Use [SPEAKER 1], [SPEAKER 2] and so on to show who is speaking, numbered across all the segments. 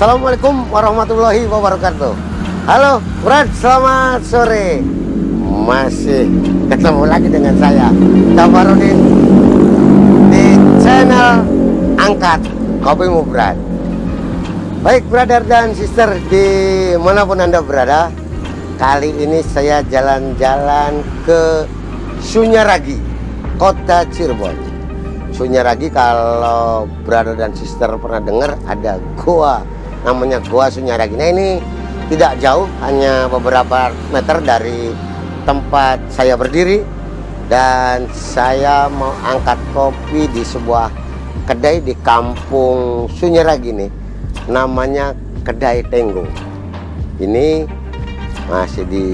[SPEAKER 1] Assalamualaikum warahmatullahi wabarakatuh. Halo, Brad, selamat sore. Masih ketemu lagi dengan saya, Safarudin, di channel Angkat Kopimu, Brad. Baik, brother dan sister, dimanapun Anda berada, kali ini saya jalan-jalan ke Sunyaragi, Kota Cirebon. Sunyaragi, kalau brother dan sister pernah dengar, ada goa, namanya Goa Sunyaragi. Nah, ini tidak jauh, hanya beberapa meter dari tempat saya berdiri, dan saya mau angkat kopi di sebuah kedai di kampung Sunyaragi nih, namanya Kedai Tenggo. Ini masih di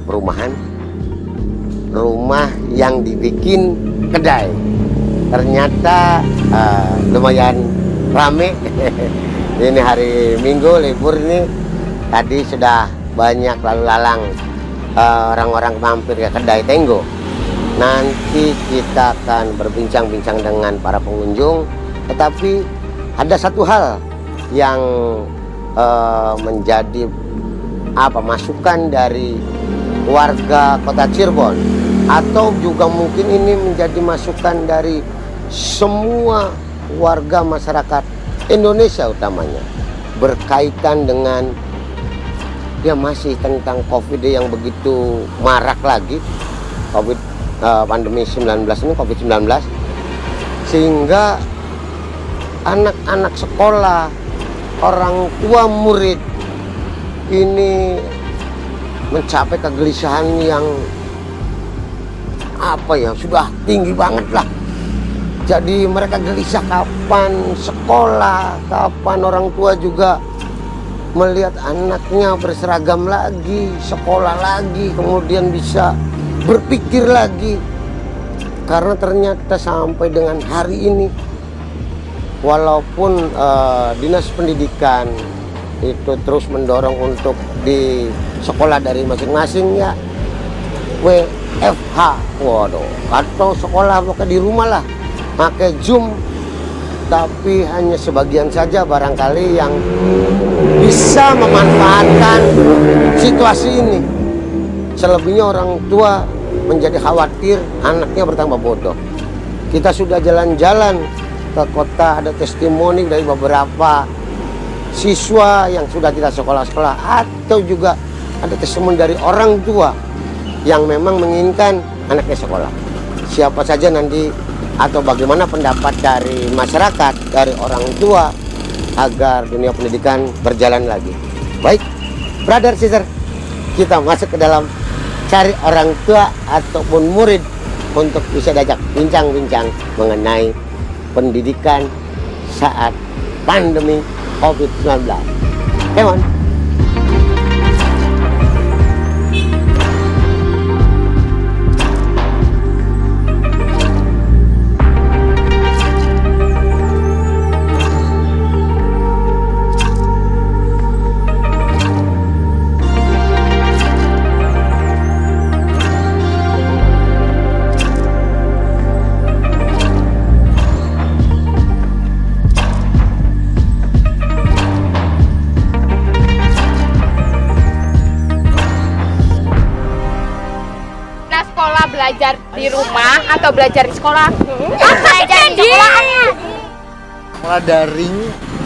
[SPEAKER 1] perumahan, rumah yang dibikin kedai. Ternyata lumayan rame. Ini hari Minggu libur ini, tadi sudah banyak lalu lalang orang-orang mampir ke Kedai Tenggo. Nanti kita akan berbincang-bincang dengan para pengunjung, tetapi ada satu hal yang menjadi masukan dari warga Kota Cirebon, atau juga mungkin ini menjadi masukan dari semua warga masyarakat Indonesia utamanya, berkaitan dengan masih tentang COVID yang begitu marak lagi, pandemi 19 ini, COVID-19, sehingga anak-anak sekolah, orang tua murid ini mencapai kegelisahan yang sudah tinggi banget lah. Jadi mereka gelisah kapan sekolah, kapan orang tua juga melihat anaknya berseragam lagi, sekolah lagi, kemudian bisa berpikir lagi. Karena ternyata sampai dengan hari ini, walaupun Dinas Pendidikan itu terus mendorong untuk di sekolah dari masing-masing ya WFH, atau sekolah pakai di rumah lah, pakai Zoom, tapi hanya sebagian saja barangkali yang bisa memanfaatkan situasi ini. Selebihnya orang tua menjadi khawatir anaknya bertambah bodoh. Kita sudah jalan-jalan ke kota, ada testimoni dari beberapa siswa yang sudah tidak sekolah-sekolah, atau juga ada testimoni dari orang tua yang memang menginginkan anaknya sekolah. Siapa saja nanti, atau bagaimana pendapat dari masyarakat, dari orang tua, agar dunia pendidikan berjalan lagi. Baik, brother, sister, kita masuk ke dalam, cari orang tua ataupun murid untuk bisa diajak bincang-bincang mengenai pendidikan saat pandemi COVID-19. Come on.
[SPEAKER 2] Belajar di rumah atau belajar di sekolah?
[SPEAKER 3] Belajar di sekolah.
[SPEAKER 4] Sekolah daring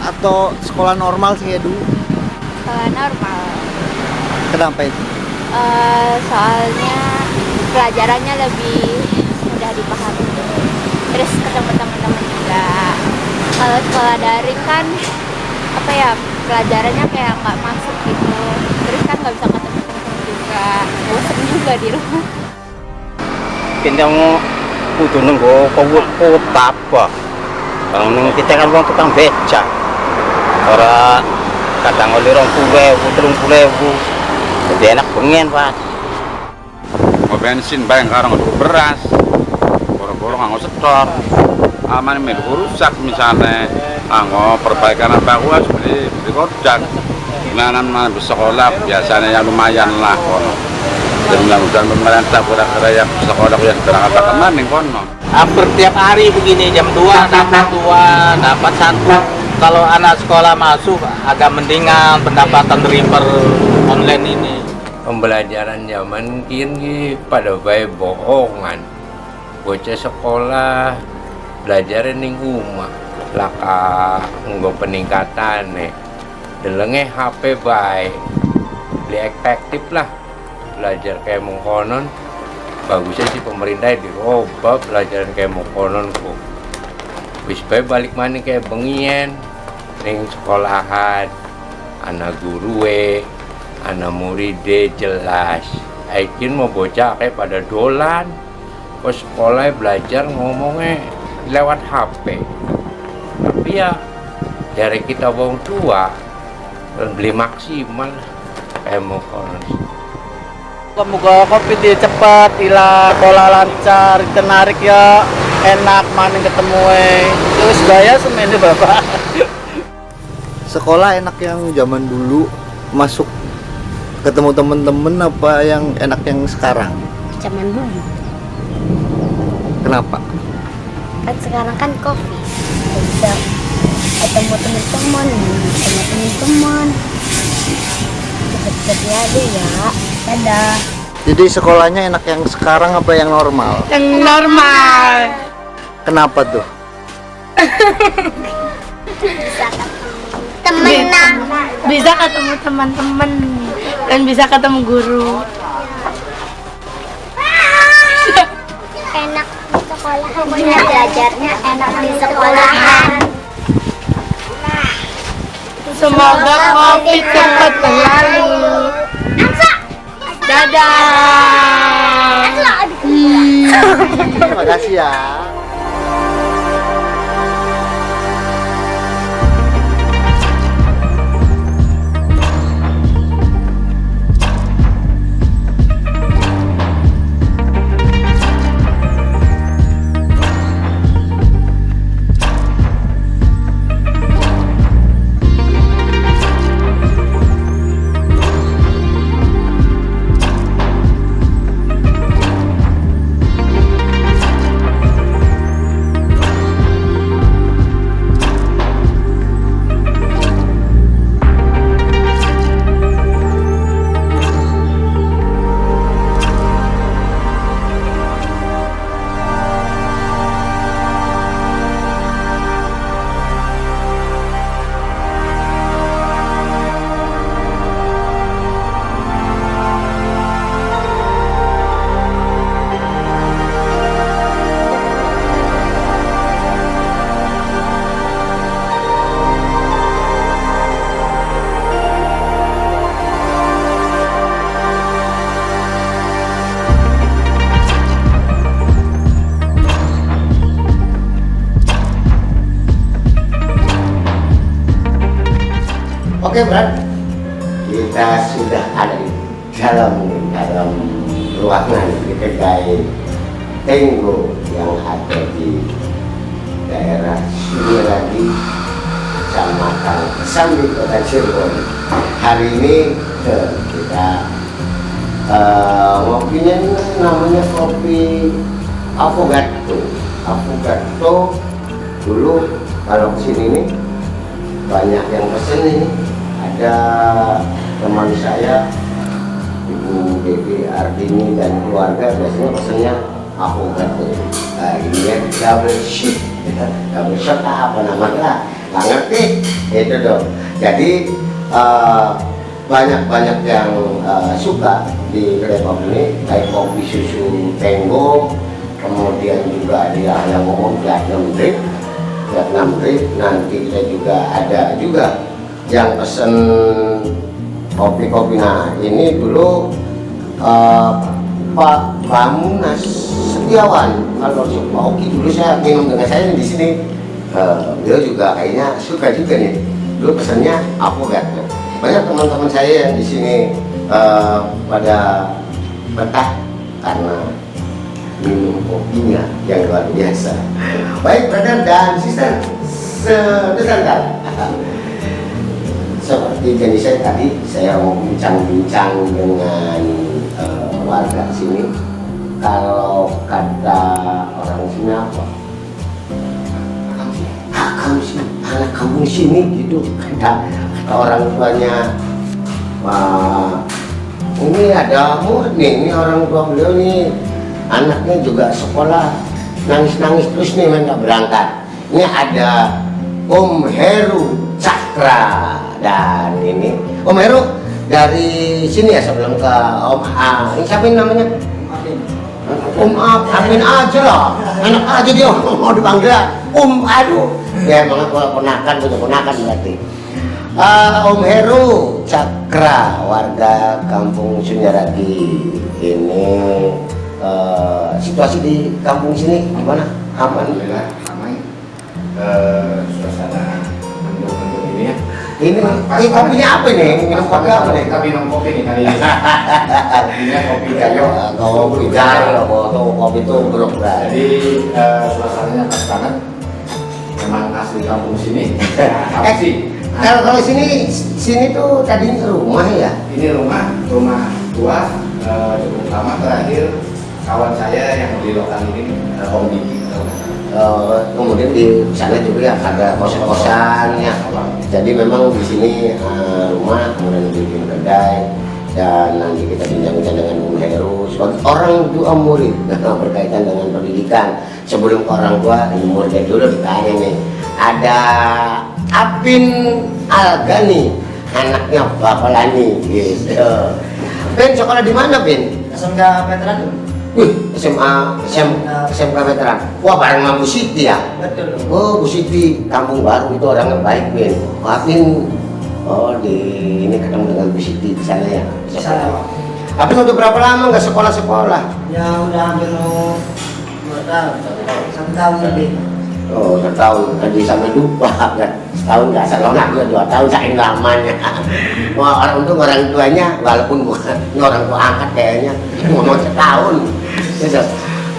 [SPEAKER 4] atau sekolah normal sih ya dulu?
[SPEAKER 3] Sekolah normal.
[SPEAKER 4] Kenapa itu?
[SPEAKER 3] Soalnya pelajarannya lebih mudah dipahami. Terus ketemu teman-teman juga. Kalau sekolah daring kan pelajarannya kayak nggak masuk gitu. Terus kan nggak bisa ketemu teman-teman juga. Bosan juga di rumah.
[SPEAKER 5] Kita mau kudu nunggu kota apa? Kalau kita kan orang tukang beca, orang kadang oleh 20.000, 30.000, jadi enak pengen Pak.
[SPEAKER 6] Mau bensin bayang karang untuk beras, borong-borong nggak setor, aman melu rusak misalnya, nggak perbaikan apa gua seperti kocak, gimana sekolah biasanya yang lumayan lah kono. Dan mudah-mudahan pemerintah kira-kira yang sekolah yang berangkat kemana kono.
[SPEAKER 5] Hampir tiap hari begini jam 2 dapat 1, kalau anak sekolah masuk agak mendingan pendapatan dari per online ini.
[SPEAKER 7] Pembelajaran zaman kini pada bae bohongan. Bocah sekolah belajar ning rumah. Laka nggo peningkatane. Delenge HP bae. Lebih efektif lah. Belajar kayak mengkonon. Bagusnya sih pemerintah dirubah pelajaran kayak mengkonon kok. Wis bae balik mana kayak bengien ning sekolahan. Anak guru anak murid jelas. Aikin mau bocah kayak pada dolan. Kok sekolah belajar ngomongnya lewat HP. Tapi ya dari kita wong tua beli maksimal kayak mau konon.
[SPEAKER 4] Moga kopi dia cepat, ilah pola lancar, tenarik ya, enak maning ketemu terus gaya semuanya bapak. Sekolah enak yang zaman dulu masuk ketemu temen-temen apa yang enak yang sekarang?
[SPEAKER 3] Zaman dulu.
[SPEAKER 4] Kenapa?
[SPEAKER 3] Kan sekarang kan covid. Bisa ketemu teman-teman, sama teman-teman. Cepet-cepet ada ya. Dadah.
[SPEAKER 4] Jadi sekolahnya enak yang sekarang apa yang normal?
[SPEAKER 2] Yang normal.
[SPEAKER 4] Kenapa tuh?
[SPEAKER 2] Bisa ketemu teman-teman dan bisa ketemu guru.
[SPEAKER 3] Enak di sekolahan. Belajarnya enak di sekolahan.
[SPEAKER 2] Semoga COVID cepat berlalu. Dadah.
[SPEAKER 4] Terima kasih ya.
[SPEAKER 1] Oke, Brad, kita sudah ada di dalam ruangan di kedai Tenggo yang ada di daerah Sumiradi, Kecamatan Kesambi, Kota Cirebon. Hari ini kita ngopinya ini namanya kopi Affogato. Affogato dulu kalau kesini nih banyak yang pesen ini. Ada teman saya, Ibu Devi Ardini dan keluarga biasanya pesennya Affogato. Ini ya double shot apa namanya? Nggak ngerti itu dong. Jadi banyak yang suka di kedai kopi ini, kayak kopi susu Tenggo, kemudian juga ada yang ngomong Vietnam drip. Nanti kita juga ada yang pesen kopi-kopi. Nah ini dulu Pak Bamunas Setiawan, kalau Pak Oki dulu saya minum dengan saya di sini. Beliau juga kayaknya suka juga nih. Dulu pesannya Affogato. Banyak teman-teman saya yang di sini pada betah karena minum kopinya yang luar biasa. Baik, brother dan sister, sebentar. Seperti janji saya tadi, saya mau bincang-bincang dengan warga sini. Kalau kata orang sini apa? anak kampung sini gitu kata orang tuanya. Wah, ini ada Murni, ini orang tua beliau nih, anaknya juga sekolah nangis-nangis terus nih minta berangkat. Ini ada Om Heru Cakra, dan ini Om Heru dari sini ya sebelum ke Om A. Ini siapa namanya? Om Amin aja lah, enak aja dia mau dipanggil aduh, ya emang punya ponakan berarti. Om Heru Cakra, warga Kampung Sunyaragi. Ini situasi di kampung sini gimana? Aman?
[SPEAKER 8] Aman. Suasana mendung-mendung ini ya.
[SPEAKER 1] Ini kopinya apa nih? Minum kopi apa nih?
[SPEAKER 8] Kita minum kopi nih kali ini. Kopinya kopi gayo.
[SPEAKER 1] Kopi gayo, kopi tubruk.
[SPEAKER 8] Jadi suasananya pas banget. Memang asli kampung sini.
[SPEAKER 1] Kalau sini tuh tadinya rumah ya?
[SPEAKER 8] Ini rumah tua, cukup lama. Terakhir kawan saya yang di lokal ini Om Diki.
[SPEAKER 1] Kemudian di sana juga ya ada kos-kosan ya. Jadi memang di sini rumah, kemudian bikin kedai, dan nanti kita bincang-bincang dengan Om Heru sebagai orang tua murid berkaitan dengan pendidikan. Sebelum ke orang tua, ini muridnya dulu ditanya nih. Ada Apin Algani, anaknya Bapak Lani gitu. Ben sekolah di mana, Ben?
[SPEAKER 9] SMK Veteran.
[SPEAKER 1] Wih, SMK Veteran. Wah, bareng sama Bu Siti ya?
[SPEAKER 9] Betul.
[SPEAKER 1] Oh, Bu Siti, Kampung Baru itu orangnya baik, Ben. Apin, ini ketemu dengan Bu Siti di sana ya?
[SPEAKER 9] Di sana.
[SPEAKER 1] Apin udah berapa lama nggak sekolah-sekolah?
[SPEAKER 9] Ya udah hampir mau 2 tahun, 1 tahun lebih.
[SPEAKER 1] Oh, 1 tahun, tadi sampai lupa kan? Setahun nggak, sekolah juga 2 tahun, saking lamanya. Wah, orang tuanya, walaupun bukan ini orang tua angkat kayaknya, ngomong setahun. Gitu.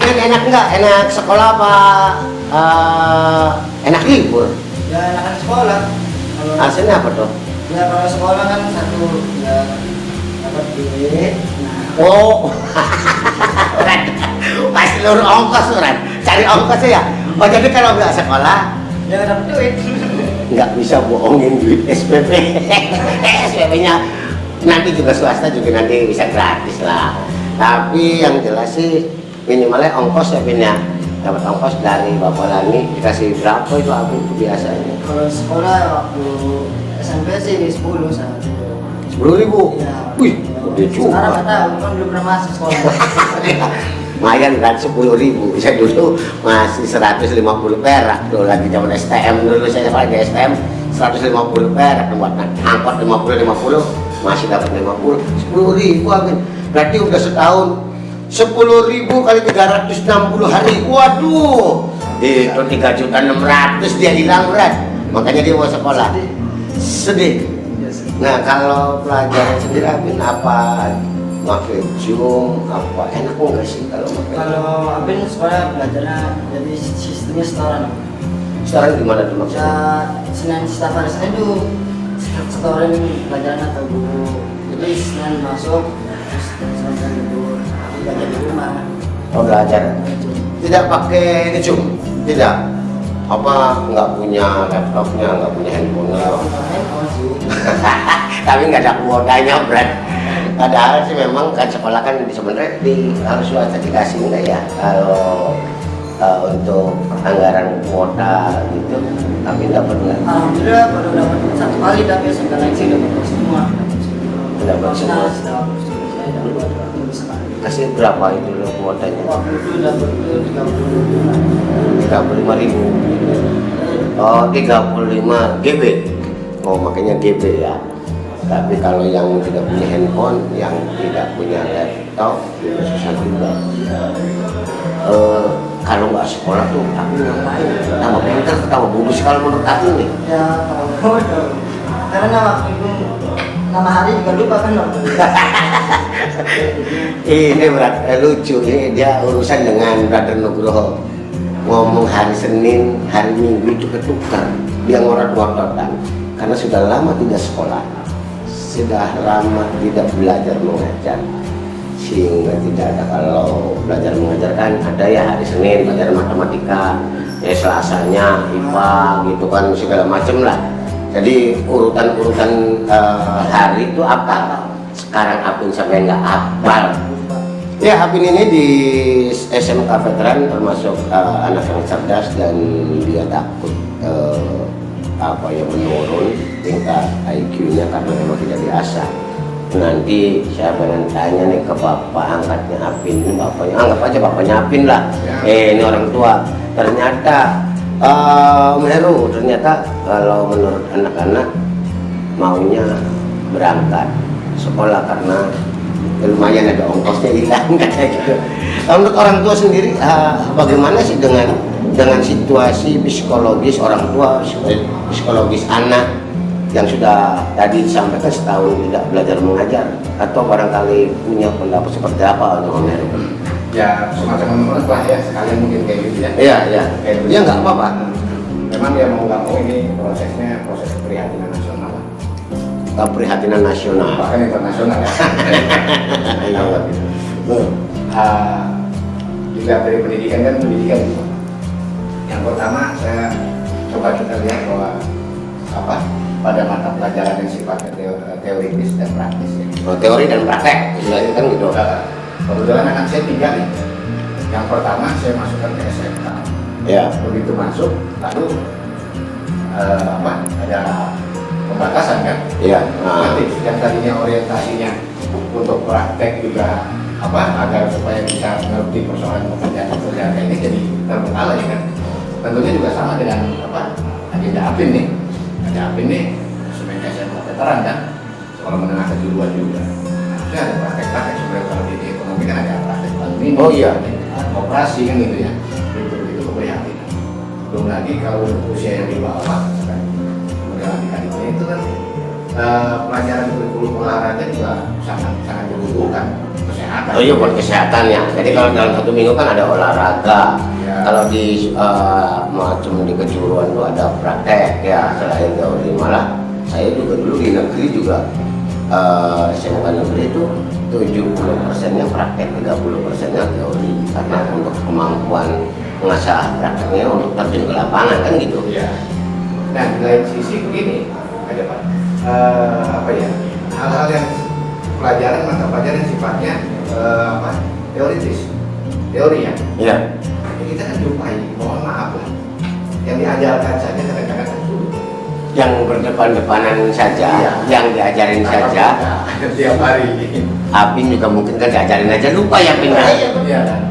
[SPEAKER 1] Enak nggak? Enak sekolah apa? Enak libur?
[SPEAKER 9] Ya enakan sekolah.
[SPEAKER 1] Hasilnya apa tuh?
[SPEAKER 9] Ya kalau sekolah kan satu ya dapat duit. Nah,
[SPEAKER 1] Oh, pasti seluruh ongkos Ren, cari ongkos ya. Oh, jadi kalau nggak sekolah
[SPEAKER 9] ya dapat duit.
[SPEAKER 1] nggak bisa bohongin duit SPP. SPP-nya nanti juga swasta juga nanti bisa gratis lah. Tapi yang jelas sih minimalnya ongkos ya, Pin ya. Dapat ongkos dari Bapak Lani dikasih berapa itu aku itu biasanya?
[SPEAKER 9] Kalau sekolah waktu SMP sih 10 saat itu.
[SPEAKER 1] 10.000.
[SPEAKER 9] Ya.
[SPEAKER 1] Wih, udah juga.
[SPEAKER 9] Sekarang nggak tahu, kan belum pernah masuk sekolah.
[SPEAKER 1] Lumayan kan 10.000, bisa dulu masih 150 perak tuh lagi zaman STM dulu, saya sekolah di STM 150 perak buat angkot 50 masih dapat 50. 10.000 Amin, berarti udah setahun 10.000 kali 360 hari, waduh itu 3.600.000 dia hilang berat, makanya dia mau sekolah sedih. Nah kalau pelajaran sendiri Amin apa? Pakai Zoom apa enak enggak sih kalau pakai?
[SPEAKER 9] Kalau Abin sekolah belajarnya jadi sistemnya setoran.
[SPEAKER 1] Setoran gimana tuh maksudnya?
[SPEAKER 9] Ya Senin setiap hari Senin tuh setoran pelajaran atau guru. Jadi Senin masuk terus Selasa libur belajar di rumah.
[SPEAKER 1] Oh belajar? Tidak pakai Zoom? Tidak? Apa nggak punya laptopnya, nggak punya handphonenya?
[SPEAKER 9] Handphone sih.
[SPEAKER 1] Tapi nggak ada kuotanya berat. Padahal sih memang kan sekolah kan sebenarnya harus swasta dikasih enggak ya kalau untuk anggaran kuota gitu, tapi dapat nggak?
[SPEAKER 9] Alhamdulillah baru dapat 1 kali, tapi sekarang sih dapat semua.
[SPEAKER 1] Dapat semua.
[SPEAKER 9] Saya dapat sekali.
[SPEAKER 1] Kasih berapa itu lo kuotanya?
[SPEAKER 9] Waktu itu dapat
[SPEAKER 1] 35.000. Oh 35 GB. Oh makanya GB ya. Tapi kalau yang tidak punya handphone, yang tidak punya laptop, juga susah juga. Kalau nggak sekolah tuh, aku ngapain? Tambah pintar, tambah bagus kalau menurut aku nih.
[SPEAKER 9] Ya kalau karena waktu itu nama hari juga lupa kan.
[SPEAKER 1] Ini berat, lucu ini dia urusan dengan Brother Nugroho. Ngomong hari Senin, hari Minggu itu ketukar. Dia ngorot-ngorotan karena sudah lama tidak sekolah. Sudah lama tidak belajar mengajar, sehingga tidak ada. Kalau belajar mengajar kan ada ya hari Senin belajar matematika, ya Selasanya IPA gitu kan segala macam lah. Jadi urutan hari itu apa sekarang Apin sampai nggak hafal. Ya, Apin ini di SMK Veteran termasuk anak yang cerdas dan dia takut menurun tingkat IQ-nya karena memang tidak diasah. Nanti saya pengen tanya nih ke bapak angkatnya Apin, ini bapaknya, anggap aja bapaknya Apin lah. Ini orang tua. Ternyata Meru ternyata kalau menurut anak-anak maunya berangkat sekolah karena lumayan ada ongkosnya hilang katanya gitu. Untuk orang tua sendiri bagaimana sih dengan situasi psikologis orang tua, psikologis anak yang sudah tadi disampaikan setahun tidak belajar mengajar, atau barangkali punya pendapat seperti apa untuk Meru?
[SPEAKER 8] Ya semacam menurut lah ya, sekalian mungkin kayak gitu ya.
[SPEAKER 1] Iya ya nggak apa-apa.
[SPEAKER 8] Memang dia mau nggak mau ini prosesnya proses keprihatinan nasional lah.
[SPEAKER 1] Keprihatinan nasional.
[SPEAKER 8] Bahkan internasional ya. Juga dari pendidikan kan pendidikan. Yang pertama saya coba kita lihat bahwa pada mata pelajaran yang sifatnya teoritis dan praktis ya.
[SPEAKER 1] Teori dan praktek, istilahnya kan gitu.
[SPEAKER 8] Kebetulan anak saya 3 nih. Yang pertama saya masukkan ke SMK.
[SPEAKER 1] Ya.
[SPEAKER 8] Begitu masuk, lalu ada pembatasan kan?
[SPEAKER 1] Iya.
[SPEAKER 8] Nanti yang tadinya orientasinya untuk praktek juga agar supaya bisa mengerti persoalan pekerjaan ini jadi terbengkalai kan? Tentunya juga sama dengan agenda Apin nih. Ada Apin nih, sebagai SMK Veteran kan? Sekolah menengah kejuruan juga. Harusnya ada praktek-praktek sebenarnya kalau di ekonomi kan ada praktek bank ini.
[SPEAKER 1] Oh iya.
[SPEAKER 8] Operasi kan gitu ya. Itu keprihatinan. Belum lagi kalau usia yang di bawah, kemudian adik-adiknya itu kan pelajaran kurikulum olahraga juga sangat dibutuhkan kesehatan.
[SPEAKER 1] Oh iya buat kesehatan ya. Jadi kalau dalam 1 minggu kan ada olahraga. Ya. Kalau di macam di kejuruan itu ada praktek ya. Selain teori malah saya juga dulu di negeri juga SMK negeri itu 70%-nya praktek, 30%-nya teori. Karena untuk kemampuan mengasah prakteknya untuk terjun ke lapangan kan gitu.
[SPEAKER 8] Ya. Nah di lain sisi begini, ada Pak, hal-hal yang mata pelajaran yang sifatnya teoritis, teori ya.
[SPEAKER 1] Iya.
[SPEAKER 8] Kita kan jumpai, mohon maaf lah, yang diajarkan saja kadang-kadang sulit.
[SPEAKER 1] Yang berdepan-depanan saja, iya. Yang diajarin saja.
[SPEAKER 8] Tiap hari.
[SPEAKER 1] Apin juga mungkin kan diajarin aja lupa ya Pin.
[SPEAKER 8] Iya.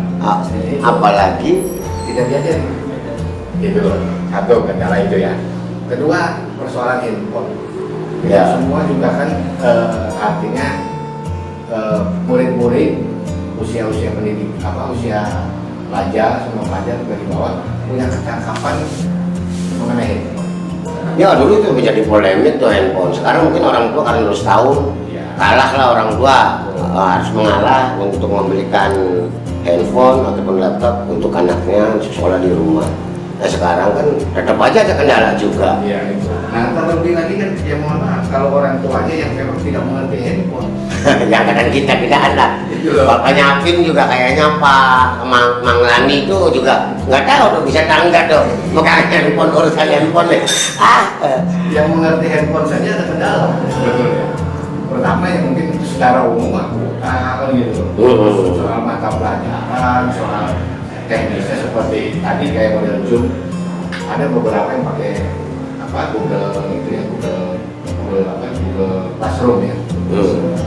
[SPEAKER 1] Apalagi
[SPEAKER 8] tidak diajarin. Itu satu kendala itu ya. Kedua persoalan handphone. Ya. Semua juga kan artinya murid-murid usia pendidik usia pelajar semua pelajar juga di bawah punya kecakapan mengenai handphone.
[SPEAKER 1] Ya dulu itu menjadi polemik tuh handphone. Sekarang mungkin orang tua karena terus tahun kalah lah orang tua harus mengalah untuk membelikan handphone ataupun laptop untuk anaknya sekolah di rumah. Nah sekarang kan tetap aja ada kendala juga.
[SPEAKER 8] Iya itu. Nah terlebih lagi kan ya mohon maaf kalau orang tuanya yang memang tidak mengerti handphone.
[SPEAKER 1] Yang kadang kita tidak ada. Bapaknya Apin juga kayaknya Pak Mang Lani itu juga nggak tahu tuh bisa tanggap tuh makanya handphone urusan handphone nih.
[SPEAKER 8] Yang mengerti handphone saja ada kendala sebetulnya. Pertama yang mungkin secara umum gitu. Soal mata pelajaran, soal teknisnya seperti tadi kayak model Zoom, ada beberapa yang pakai Google itu ya Google Classroom ya.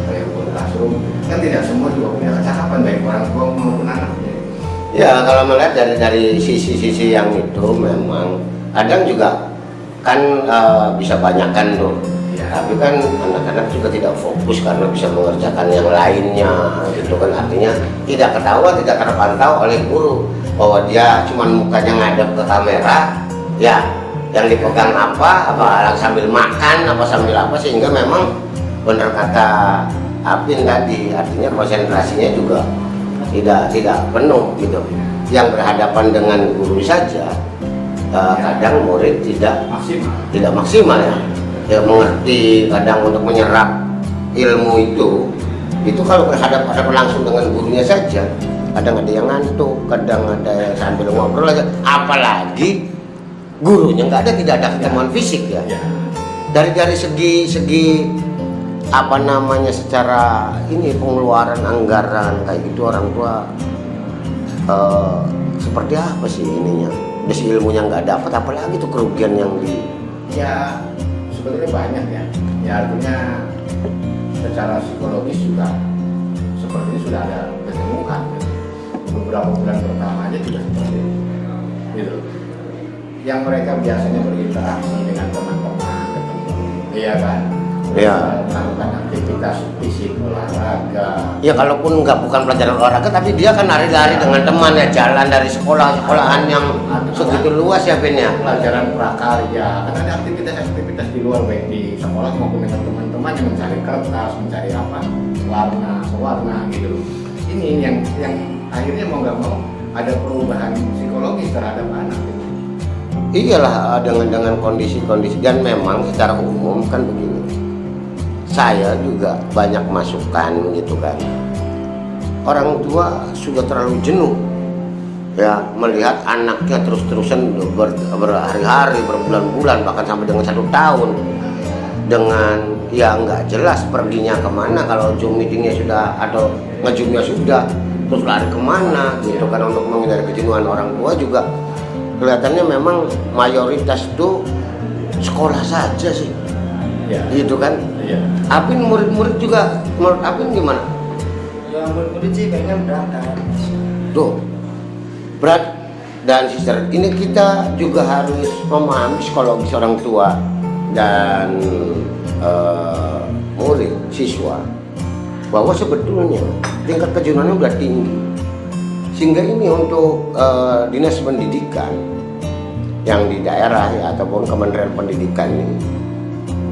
[SPEAKER 8] Kayak Google Classroom kan tidak semua juga punya kecakapan baik orang tua maupun anaknya.
[SPEAKER 1] Ya kalau melihat dari sisi-sisi yang itu memang kadang juga kan bisa banyakkan tuh. Tapi kan anak-anak juga tidak fokus karena bisa mengerjakan yang lainnya gitu kan, artinya tidak ketahuan, tidak terpantau oleh guru bahwa dia cuma mukanya ngadep ke kamera ya, yang dipegang apa sambil makan apa sambil apa, sehingga memang benar kata Apin tadi, artinya konsentrasinya juga tidak penuh gitu. Yang berhadapan dengan guru saja kadang murid tidak maksimal ya. Ya mengerti kadang untuk menyerap ilmu itu itu kalau berhadapan langsung dengan gurunya saja, kadang ada yang ngantuk, kadang ada yang sambil ngobrol aja, apalagi gurunya nggak ada, tidak ada ketemuan fisik ya. Dari segi apa namanya, secara ini pengeluaran anggaran kayak gitu, orang tua seperti apa sih ininya, besi ilmunya nggak dapat, apalagi itu kerugian yang di
[SPEAKER 8] Ya sebetulnya banyak ya. Ya artinya secara psikologis juga sepertinya sudah ada kejenuhan. Beberapa bulan pertama aja juga seperti itu. Gitu. Yang mereka biasanya berinteraksi dengan teman-teman, ketemu, iya kan?
[SPEAKER 1] Ya.
[SPEAKER 8] Melakukan aktivitas fisik, olahraga.
[SPEAKER 1] Ya kalaupun bukan pelajaran olahraga, tapi dia kan lari-lari dengan teman ya, jalan dari sekolahan yang segitu luas ya Vin ya.
[SPEAKER 8] Pelajaran prakarya, kan ada aktivitas di luar baik di sekolah maupun dengan teman-teman yang mencari kertas, mencari apa, warna gitu. Ini yang akhirnya mau nggak mau ada perubahan psikologis terhadap anak gitu.
[SPEAKER 1] Iyalah, dengan kondisi-kondisi, dan memang secara umum kan begini. Saya juga banyak masukan gitu kan. Orang tua sudah terlalu jenuh ya melihat anaknya terus-terusan berhari-hari, berbulan-bulan, bahkan sampai dengan 1 tahun dengan ya nggak jelas perginya kemana. Kalau Zoom meetingnya sudah atau nge-zoomnya sudah, terus lari kemana gitu kan. Untuk menghindari kejenuhan orang tua juga kelihatannya memang mayoritas itu sekolah saja sih ya. Gitu kan.
[SPEAKER 8] Iya.
[SPEAKER 1] Apin murid-murid juga, menurut Apin gimana?
[SPEAKER 9] Ya murid-murid sih pengen berangkat.
[SPEAKER 1] Tuh, berat dan sister, ini kita juga harus memahami psikologis orang tua dan murid, siswa, bahwa sebetulnya tingkat kejenuhannya udah tinggi. Sehingga ini untuk dinas pendidikan yang di daerah ya, ataupun Kementerian Pendidikan ini,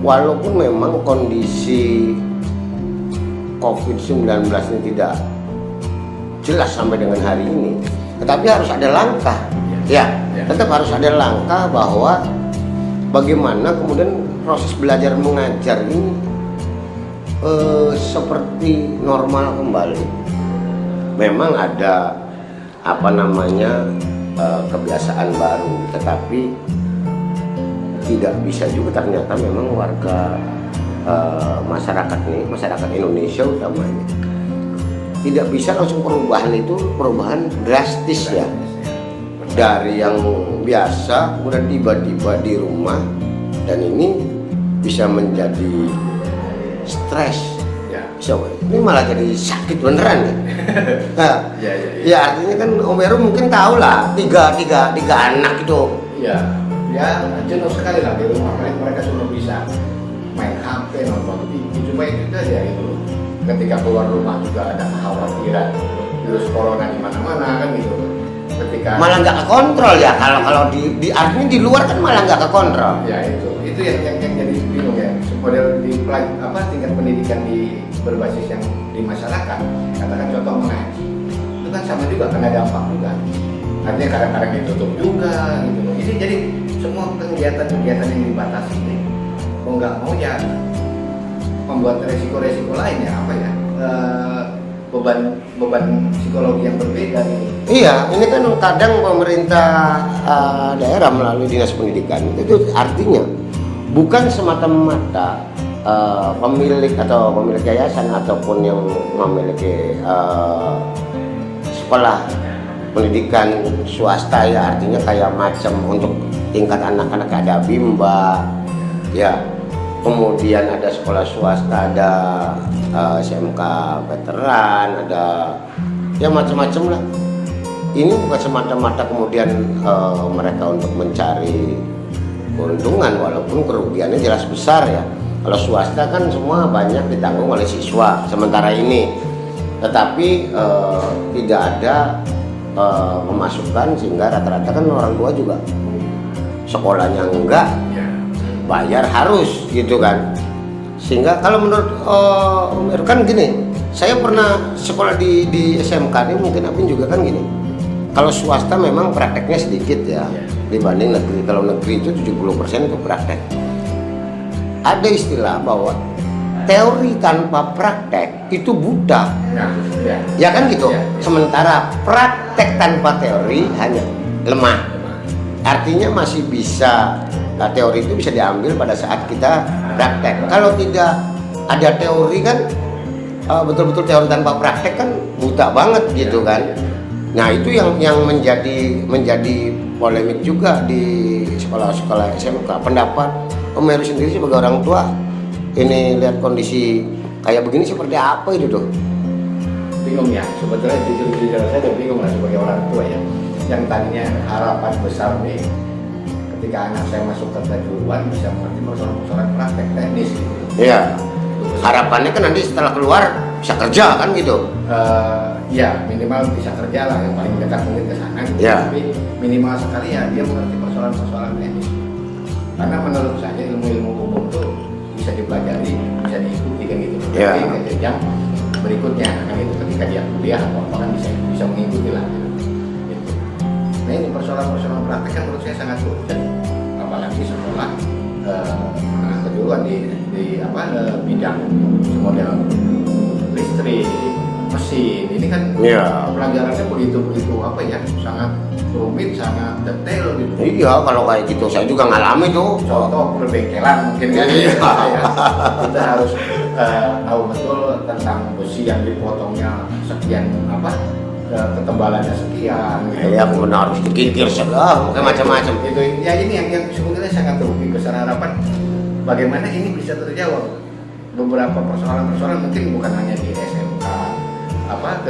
[SPEAKER 1] walaupun memang kondisi COVID-19 ini tidak jelas sampai dengan hari ini, tetapi harus ada langkah ya. Tetap harus ada langkah bahwa bagaimana kemudian proses belajar mengajar ini seperti normal kembali. Memang ada apa namanya kebiasaan baru, tetapi tidak bisa juga ternyata memang warga masyarakat Indonesia utamanya tidak bisa langsung perubahan drastis ya, dari yang biasa kemudian tiba-tiba di rumah, dan ini bisa menjadi stres ya. Ini malah jadi sakit beneran ya. Nah, ya artinya kan Om Heru mungkin tahu lah, tiga anak itu
[SPEAKER 8] ya jenuh sekali lah di rumah. Mereka cuma bisa main HP, nonton TV, cuma itu aja gitu. Ketika keluar rumah juga ada kekhawatiran virus corona di mana-mana kan gitu. Ketika
[SPEAKER 1] malah nggak kekontrol ya, kalau di artinya di luar kan malah nggak kekontrol.
[SPEAKER 8] Ya itu yang jadi bingung ya. Model di tingkat pendidikan di berbasis yang di masyarakat, katakan contoh mengaji, itu kan sama juga kena dampak juga. Artinya kadang-kadang ditutup juga gitu. Ini jadi semua kegiatan-kegiatan yang dibatasi ini, mau nggak mau ya membuat resiko-resiko lain ya, apa ya, beban psikologi yang berbeda nih.
[SPEAKER 1] Iya, ini kan kadang pemerintah daerah melalui dinas pendidikan itu artinya bukan semata-mata pemilik yayasan ataupun yang memiliki sekolah pendidikan swasta ya, artinya kayak macam untuk tingkat anak-anak ada Bimba ya, kemudian ada sekolah swasta, ada SMK veteran, ada ya macam-macam lah. Ini bukan semata-mata kemudian mereka untuk mencari keuntungan, walaupun kerugiannya jelas besar ya. Kalau swasta kan semua banyak ditanggung oleh siswa sementara ini, tetapi tidak ada pemasukan, sehingga rata-rata kan orang tua juga sekolahnya enggak, bayar harus gitu kan. Sehingga kalau menurut Om Heru kan gini, saya pernah sekolah di SMK ini, mungkin Apin juga kan gini. Kalau swasta memang prakteknya sedikit ya dibanding negeri. Kalau negeri itu 70% itu praktek. Ada istilah bahwa teori tanpa praktek itu buta.
[SPEAKER 8] Nah, ya.
[SPEAKER 1] Ya kan gitu.
[SPEAKER 8] Ya.
[SPEAKER 1] Sementara praktek tanpa teori hanya lemah. Artinya masih bisa, nah, teori itu bisa diambil pada saat kita praktek. Kalau tidak ada teori kan betul-betul teori tanpa praktek kan buta banget gitu kan. Nah, itu yang menjadi polemik juga di sekolah-sekolah SMK. Pendapat Om Heru sendiri sebagai orang tua, ini lihat kondisi kayak begini seperti apa itu tuh?
[SPEAKER 8] Bingung ya, sebetulnya jujur saya udah bingung lah sebagai orang tua ya. Yang tadinya harapan besar nih, ketika anak saya masuk ke kejuruan bisa mengerti persoalan praktek teknis gitu.
[SPEAKER 1] Iya. Harapannya kan nanti setelah keluar bisa kerja kan gitu.
[SPEAKER 8] Ya minimal bisa kerja lah, yang paling dekat mungkin ke sana gitu.
[SPEAKER 1] Ya.
[SPEAKER 8] Tapi minimal sekali ya dia mengerti persoalan teknis. Karena menurut saya ilmu-ilmu umum tuh bisa dipelajari, bisa diikuti kan gitu.
[SPEAKER 1] Ya.
[SPEAKER 8] Tapi ke jenjang berikutnya kan gitu, ketika dia kuliah atau apa kan bisa mengikuti lah. Gitu. Nah ini persoalan praktek kan menurut saya sangat urgent, apalagi sekolah kejuruan di bidang model listrik, mesin. Ini kan pelajarannya begitu apa ya, sangat rumit, sangat detail gitu.
[SPEAKER 1] Iya, kalau kayak gitu saya juga ngalami tuh.
[SPEAKER 8] Contoh perbengkelan mungkin kan.
[SPEAKER 1] Iya.
[SPEAKER 8] Kita harus tahu betul tentang besi yang dipotongnya sekian ketebalannya sekian.
[SPEAKER 1] Iya, kemudian harus dikikir segala, macam-macam.
[SPEAKER 8] Itu ya ini yang sebetulnya sangat rugi. Besar harapan bagaimana ini bisa terjawab. Beberapa persoalan mungkin bukan hanya di SMK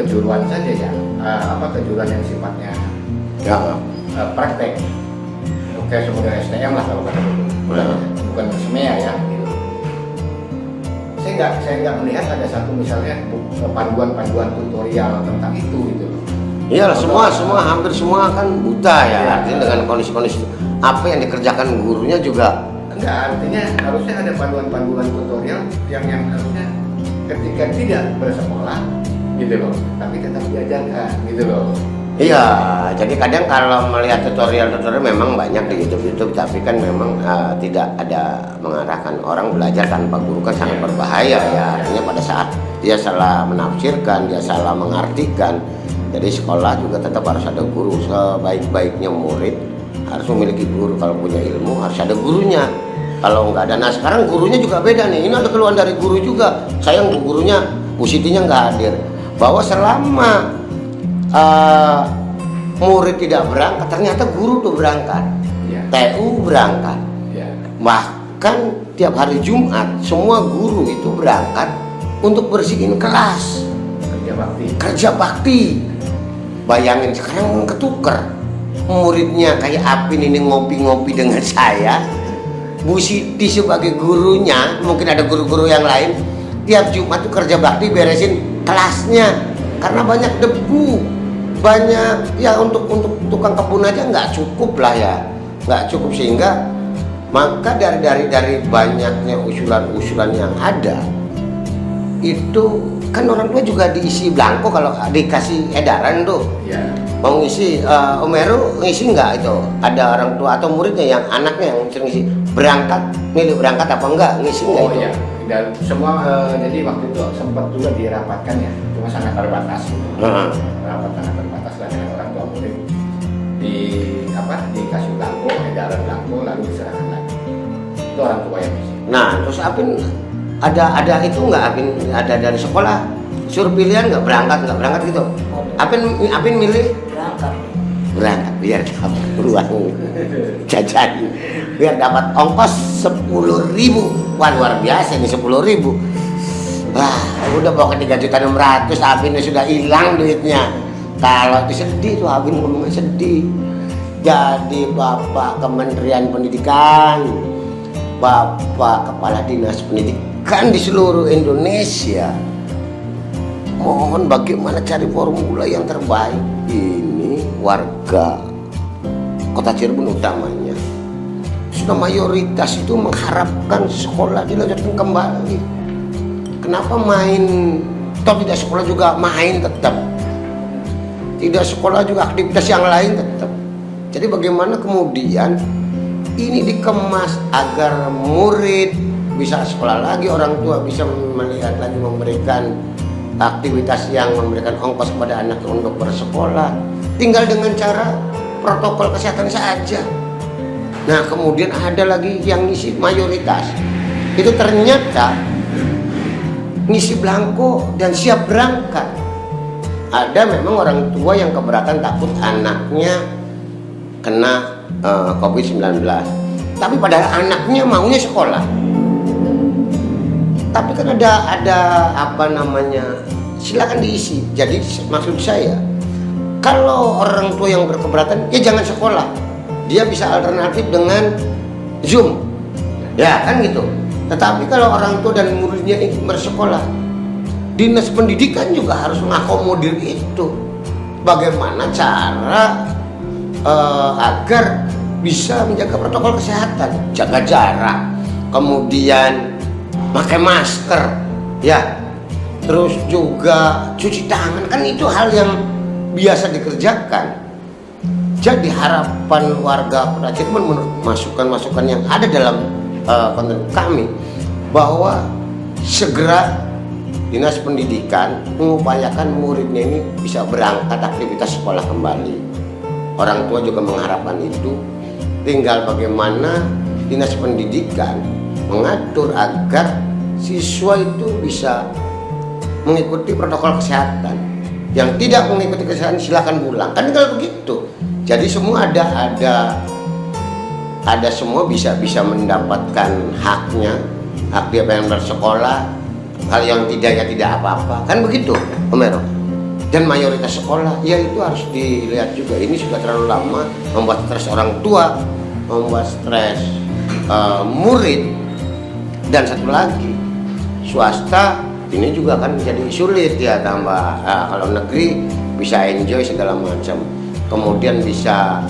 [SPEAKER 8] kejuruan saja ya, kejuruan yang sifatnya praktek. Oke, semoga STM lah kalau kata bukan SMEA ya. Gitu. Saya nggak melihat ada satu misalnya panduan tutorial tentang itu gitu.
[SPEAKER 1] Iya, hampir semua kan buta ya. Artinya dengan kondisi-kondisi apa yang dikerjakan gurunya juga.
[SPEAKER 8] Enggak, artinya harusnya ada panduan tutorial yang harusnya ketika tidak bersekolah gitu loh, tapi tetap diajarkan gitu loh.
[SPEAKER 1] Iya, jadi kadang kalau melihat tutorial memang banyak di YouTube, tapi kan memang tidak ada mengarahkan. Orang belajar tanpa guru kan sangat berbahaya ya. Artinya pada saat dia salah menafsirkan, dia salah mengartikan. Jadi sekolah juga tetap harus ada guru. Sebaik-baiknya murid harus memiliki guru. Kalau punya ilmu harus ada gurunya. Kalau nggak ada, nah sekarang gurunya juga beda nih. Ini ada keluhan dari guru juga. Sayang gurunya, Bu Sitinya nggak hadir. Bahwa selama murid tidak berangkat, ternyata guru tuh berangkat. TU berangkat. Bahkan tiap hari Jumat semua guru itu berangkat untuk bersihin kelas. Kerja bakti. Bayangin sekarang ketuker. Muridnya kayak Apin ini ngopi-ngopi dengan saya. Bu Siti sebagai gurunya, mungkin ada guru-guru yang lain, tiap Jumat tuh kerja bakti beresin kelasnya karena banyak debu, banyak ya untuk tukang kebun aja nggak cukup lah ya, nggak cukup, sehingga maka dari banyaknya usulan yang ada itu kan orang tua juga diisi belangko kalau dikasih edaran tuh. Mau ngisi, Om Heru ngisi nggak itu? Ada orang tua atau muridnya yang anaknya yang sering ngisi milih berangkat apa enggak, ngisi nggak itu?
[SPEAKER 8] Iya, dan semua jadi waktu itu sempat juga dirapatkan ya, cuma sangat terbatas. Rapat sangat terbatas lah dengan orang tua murid. Dikasih belangko, edaran belangko, lalu diserahkan lagi. Itu orang tua yang ngisi.
[SPEAKER 1] Nah, terus Apin ada itu nggak, Apin ada dari sekolah suruh pilihan nggak berangkat gitu? Apin milih berangkat biar dapat uang jajan, biar dapat ongkos 10.000. Wah, luar biasa nih 10.000. Wah, udah bawa ke 3.600.000, Apin sudah hilang duitnya. Kalau itu sedih tuh, Apin ngomongnya sedih. Jadi Bapak Kementerian Pendidikan, Bapak Kepala Dinas Pendidikan di seluruh Indonesia, mohon bagaimana cari formula yang terbaik. Ini warga Kota Cirebon utamanya sudah mayoritas itu mengharapkan sekolah dilanjutkan kembali. Kenapa main? Toh tidak sekolah juga main tetap, tidak sekolah juga aktivitas yang lain tetap. Jadi bagaimana kemudian ini dikemas agar murid bisa sekolah lagi, orang tua bisa melihat lagi, memberikan aktivitas yang memberikan ongkos kepada anak untuk bersekolah, tinggal dengan cara protokol kesehatan saja. Nah kemudian ada lagi yang ngisi mayoritas, itu ternyata ngisi belangko dan siap berangkat. Ada memang orang tua yang keberatan takut anaknya kena COVID-19, tapi padahal anaknya maunya sekolah. Tapi kan ada apa namanya, silakan diisi. Jadi maksud saya, kalau orang tua yang berkeberatan, ya jangan sekolah. Dia bisa alternatif dengan Zoom, ya kan gitu. Tetapi kalau orang tua dan muridnya ingin bersekolah, dinas pendidikan juga harus mengakomodir itu. Bagaimana cara agar bisa menjaga protokol kesehatan, jaga jarak, kemudian pakai masker, ya, terus juga cuci tangan, kan itu hal yang biasa dikerjakan. Jadi harapan warga Kota Cirebon menurut masukan-masukan yang ada dalam konten kami, bahwa segera dinas pendidikan mengupayakan muridnya ini bisa berangkat aktivitas sekolah kembali. Orang tua juga mengharapkan itu. Tinggal bagaimana dinas pendidikan mengatur agar siswa itu bisa mengikuti protokol kesehatan. Yang tidak mengikuti kesehatan silakan pulang. Kan kalau begitu. Jadi semua ada semua bisa mendapatkan haknya, hak dia pengen bersekolah, hal yang tidak ya tidak apa-apa, kan begitu, Om Ero. Dan mayoritas sekolah, ya itu harus dilihat juga. Ini sudah terlalu lama membuat stres orang tua, membuat stres murid, dan satu lagi swasta ini juga kan jadi sulit ya, tambah kalau negeri bisa enjoy segala macam. Kemudian bisa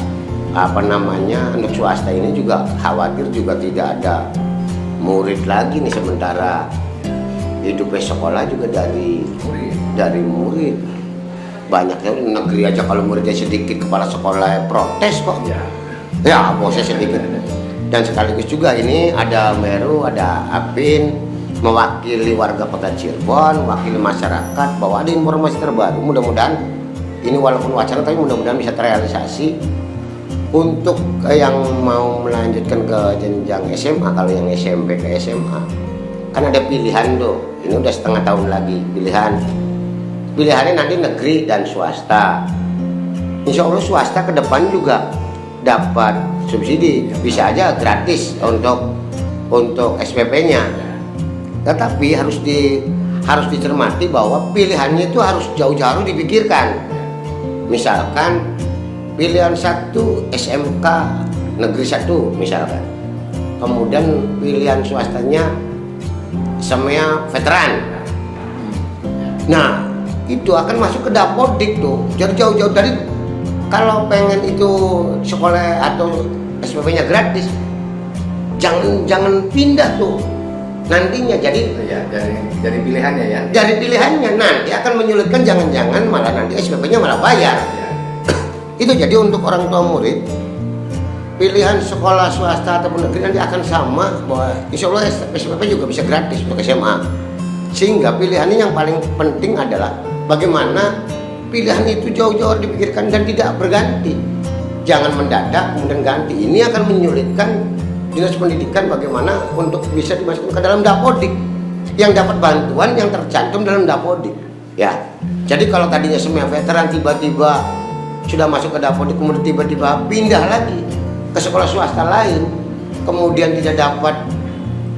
[SPEAKER 1] apa namanya, untuk swasta ini juga khawatir juga tidak ada murid lagi nih, sementara hidupnya sekolah juga dari murid. Banyaknya negeri aja kalau muridnya sedikit kepala sekolah protes kok. Ya bosnya sedikit. Dan sekaligus juga ini ada Meru, ada Apin mewakili warga Kota Cirebon, mewakili masyarakat bahwa ada informasi terbaru. Mudah-mudahan ini walaupun wacana tapi mudah-mudahan bisa terrealisasi untuk yang mau melanjutkan ke jenjang SMA. Kalau yang SMP ke SMA kan ada pilihan tuh. Ini udah setengah tahun lagi pilihannya nanti negeri dan swasta. Insya Allah swasta ke depan juga dapat subsidi, bisa aja gratis untuk SPP-nya. Tetapi harus dicermati bahwa pilihannya itu harus jauh-jauh dipikirkan. Misalkan pilihan 1 SMK negeri 1 misalkan, kemudian pilihan swastanya semua veteran. Nah itu akan masuk ke dapodik tuh. Jadi jauh-jauh dari, kalau pengen itu sekolah atau SPP-nya gratis, jangan pindah tuh nantinya. Jadi
[SPEAKER 8] pilihannya ya.
[SPEAKER 1] Dari pilihannya nanti akan menyulitkan, jangan-jangan malah nanti SPP-nya malah bayar. Itu jadi untuk orang tua murid, pilihan sekolah swasta ataupun negeri nanti akan sama, bahwa insya Allah SPP juga bisa gratis untuk SMA. Sehingga pilihannya yang paling penting adalah bagaimana pilihan itu jauh-jauh dipikirkan dan tidak berganti. Jangan mendadak kemudian ganti. Ini akan menyulitkan dinas pendidikan bagaimana untuk bisa dimasukkan ke dalam dapodik, yang dapat bantuan yang tercantum dalam dapodik. Ya, jadi kalau tadinya semua veteran tiba-tiba sudah masuk ke dapodik, kemudian tiba-tiba pindah lagi ke sekolah swasta lain, kemudian tidak dapat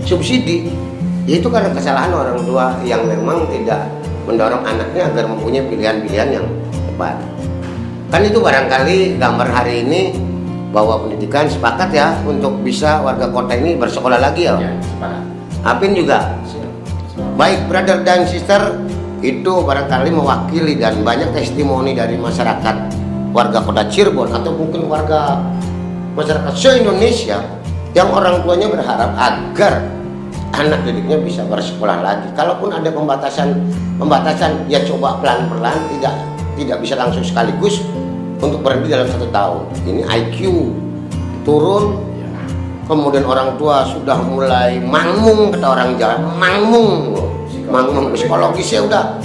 [SPEAKER 1] subsidi, itu karena kesalahan orang tua yang memang tidak mendorong anaknya agar mempunyai pilihan-pilihan yang tepat. Kan itu barangkali gambar hari ini, bahwa pendidikan sepakat ya untuk bisa warga kota ini bersekolah lagi ya. Apin juga. Baik brother dan sister, itu barangkali mewakili dan banyak testimoni dari masyarakat warga Kota Cirebon atau mungkin warga masyarakat se-Indonesia yang orang tuanya berharap agar anak didiknya bisa bersekolah lagi. Kalaupun ada pembatasan ya coba pelan-pelan, tidak bisa langsung sekaligus untuk berhenti dalam 1 tahun. Ini IQ turun, kemudian orang tua sudah mulai mangmung, kata orang Jawa, mangmung psikologis ya udah.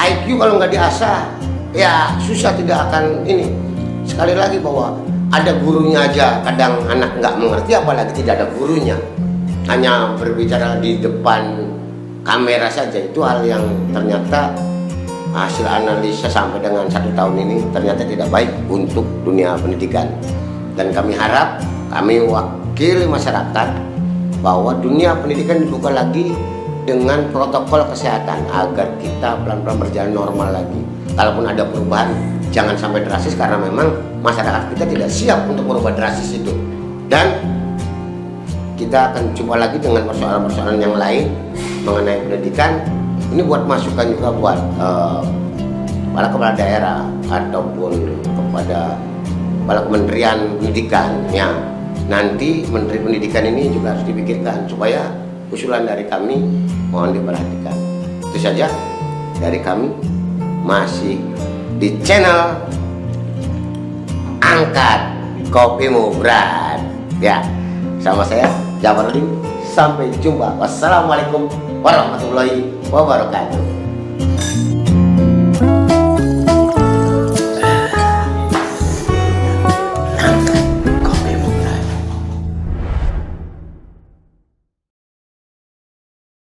[SPEAKER 1] IQ kalau nggak diasah ya susah, tidak akan ini. Sekali lagi bahwa ada gurunya aja kadang anak nggak mengerti, apalagi tidak ada gurunya, hanya berbicara di depan kamera saja. Itu hal yang ternyata hasil analisa sampai dengan 1 tahun ini ternyata tidak baik untuk dunia pendidikan. Dan kami harap, kami wakili masyarakat, bahwa dunia pendidikan dibuka lagi dengan protokol kesehatan agar kita pelan-pelan berjalan normal lagi. Kalaupun ada perubahan, jangan sampai drastis, karena memang masyarakat kita tidak siap untuk merubah drastis itu. Dan kita akan coba lagi dengan persoalan-persoalan yang lain mengenai pendidikan. Ini buat masukan juga buat para kepala daerah ataupun kepada kepala kementerian pendidikan ya. Nanti Menteri Pendidikan ini juga harus dipikirkan supaya usulan dari kami mohon diperhatikan. Itu saja dari kami, masih di channel Angkat Kopimu Berat ya, sama saya Jafarudin. Sampai jumpa. Wassalamualaikum warahmatullahi wabarakatuh.